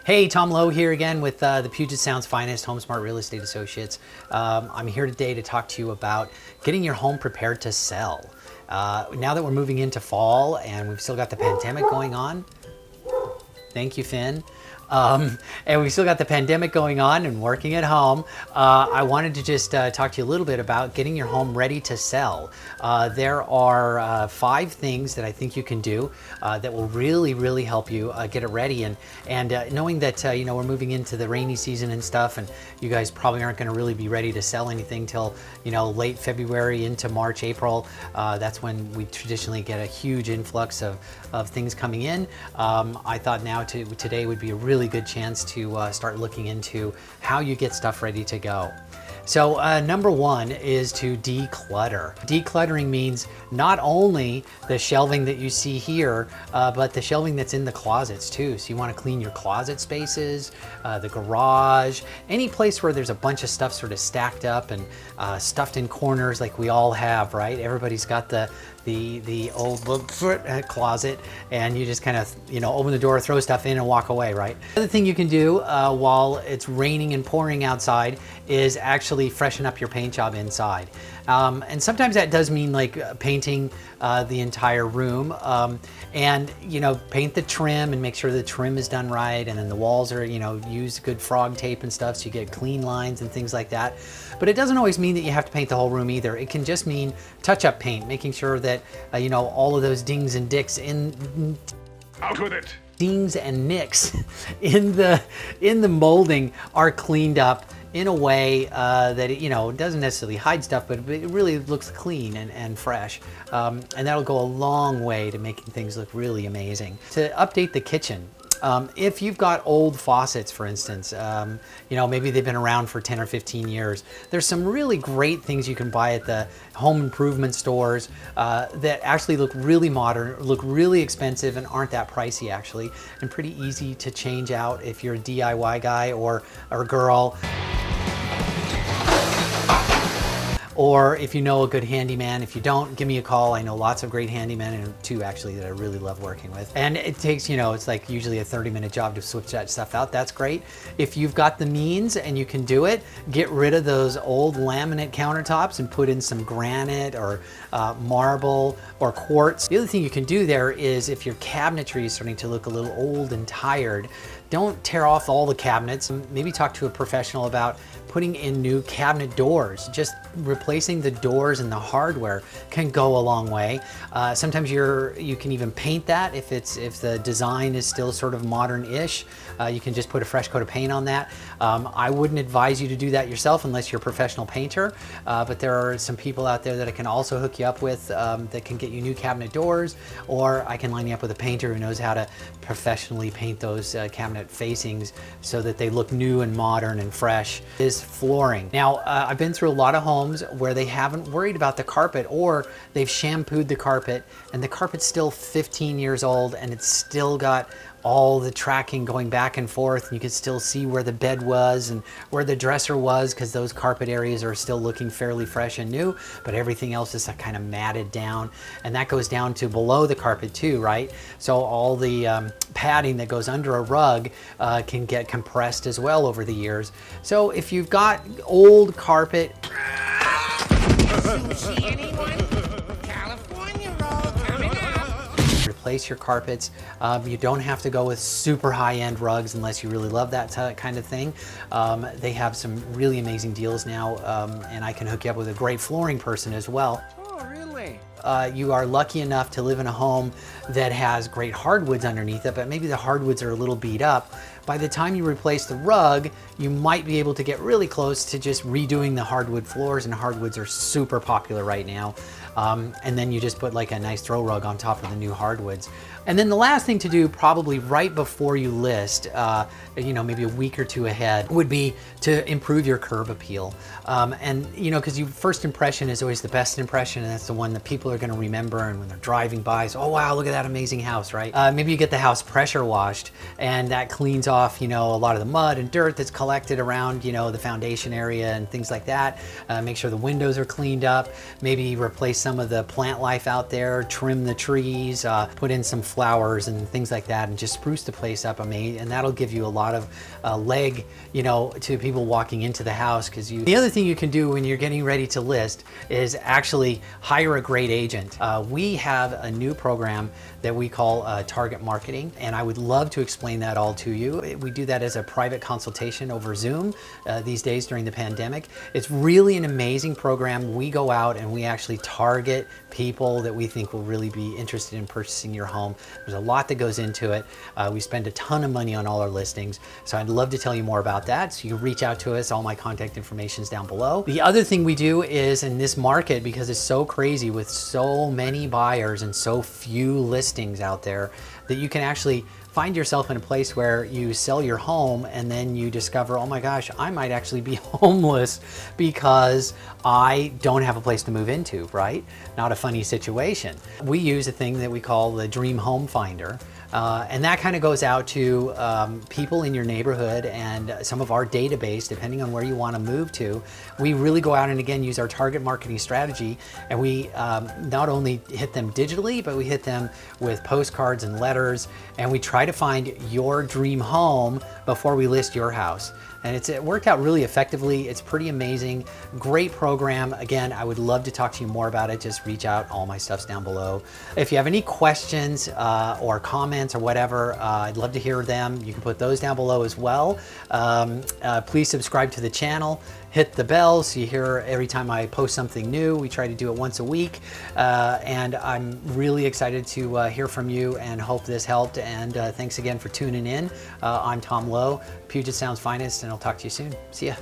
Hey, Tom Lowe here again with the Puget Sound's finest Home Smart Real Estate Associates. I'm here today to talk to you about getting your home prepared to sell. Now that we're moving into fall and we've still got the pandemic going on, thank you, Finn. And we've still got the pandemic going on and working at home. I wanted to just talk to you a little bit about getting your home ready to sell. There are 5 things that I think you can do that will really help you get it ready. And knowing that we're moving into the rainy season and stuff, and you guys probably aren't going to really be ready to sell anything till late February into March, April. That's when we traditionally get a huge influx of things coming in. I thought today would be a really good chance to start looking into how you get stuff ready to go. So number 1 is to declutter. Decluttering means not only the shelving that you see here, but the shelving that's in the closets too. So you want to clean your closet spaces, the garage, any place where there's a bunch of stuff sort of stacked up and stuffed in corners like we all have, right? Everybody's got the old closet, and you just kind of open the door, throw stuff in and walk away, right? The other thing you can do while it's raining and pouring outside is actually freshen up your paint job inside. And sometimes that does mean like painting the entire room, and paint the trim and make sure the trim is done right, and then the walls are use good frog tape and stuff so you get clean lines and things like that. But it doesn't always mean that you have to paint the whole room either. It can just mean touch-up paint, making sure that all of those dings and dicks in out with it. Dings and nicks in the molding are cleaned up in a way that it doesn't necessarily hide stuff, but it really looks clean and fresh. And that'll go a long way to making things look really amazing. To update the kitchen, if you've got old faucets, for instance, maybe they've been around for 10 or 15 years, there's some really great things you can buy at the home improvement stores that actually look really modern, look really expensive, and aren't that pricey actually, and pretty easy to change out if you're a DIY guy or girl. Or if you know a good handyman. If you don't, give me a call. I know lots of great handymen, and 2 actually that I really love working with. And it takes, it's like usually a 30-minute job to switch that stuff out. That's great. If you've got the means and you can do it, get rid of those old laminate countertops and put in some granite or marble or quartz. The other thing you can do there is, if your cabinetry is starting to look a little old and tired, don't tear off all the cabinets. Maybe talk to a professional about putting in new cabinet doors. Just replacing the doors and the hardware can go a long way. Sometimes you can even paint that if the design is still sort of modern-ish. You can just put a fresh coat of paint on that. I wouldn't advise you to do that yourself unless you're a professional painter, but there are some people out there that I can also hook you up with that can get you new cabinet doors, or I can line you up with a painter who knows how to professionally paint those cabinet facings so that they look new and modern and fresh. Is flooring. Now, I've been through a lot of homes where they haven't worried about the carpet, or they've shampooed the carpet and the carpet's still 15 years old and it's still got all the tracking going back and forth, and you can still see where the bed was and where the dresser was, because those carpet areas are still looking fairly fresh and new, but everything else is kind of matted down, and that goes down to below the carpet too, right? So all the padding that goes under a rug can get compressed as well over the years. So if you've got old carpet, Sushi, anyone? California roll coming up. replace your carpets. You don't have to go with super high-end rugs unless you really love that kind of thing. They have some really amazing deals now, and I can hook you up with a great flooring person as well. Oh, really? You are lucky enough to live in a home that has great hardwoods underneath it, but maybe the hardwoods are a little beat up. By the time you replace the rug, you might be able to get really close to just redoing the hardwood floors, and hardwoods are super popular right now. And then you just put like a nice throw rug on top of the new hardwoods. And then the last thing to do, probably right before you list, maybe a week or 2 ahead, would be to improve your curb appeal. Because your first impression is always the best impression, and that's the one that people are going to remember. And when they're driving by, so, oh wow, look at that amazing house, right? Maybe you get the house pressure washed, and that cleans off, a lot of the mud and dirt that's collected around, the foundation area and things like that. Make sure the windows are cleaned up. Maybe replace some of the plant life out there, trim the trees, put in some flowers and things like that, and just spruce the place up. And that'll give you a lot of leg, to people walking into the house. The other thing you can do when you're getting ready to list is actually hire a great agent. We have a new program that we call target marketing, and I would love to explain that all to you. We do that as a private consultation over Zoom these days during the pandemic. It's really an amazing program. We go out and we actually target people that we think will really be interested in purchasing your home. There's a lot that goes into it. We spend a ton of money on all our listings, so I'd love to tell you more about that. So you can reach out to us. All my contact information is down below. The other thing we do is, in this market, because it's so crazy with so many buyers and so few listings out there, that you can actually find yourself in a place where you sell your home and then you discover, oh my gosh, I might actually be homeless because I don't have a place to move into, right? Not a funny situation. We use a thing that we call the Dream Home Finder. And that kind of goes out to people in your neighborhood and some of our database, depending on where you want to move to. We really go out and again use our target marketing strategy, and we not only hit them digitally, but we hit them with postcards and letters, and we try to find your dream home before we list your house. And it worked out really effectively. It's pretty amazing. Great program. Again, I would love to talk to you more about it. Just reach out. All my stuff's down below. If you have any questions or comments or whatever, I'd love to hear them. You can put those down below as well. Please subscribe to the channel. Hit the bell so you hear every time I post something new. We try to do it once a week. And I'm really excited to hear from you and hope this helped. And thanks again for tuning in. I'm Tom Lowe, Puget Sound's finest, and I'll talk to you soon. See ya.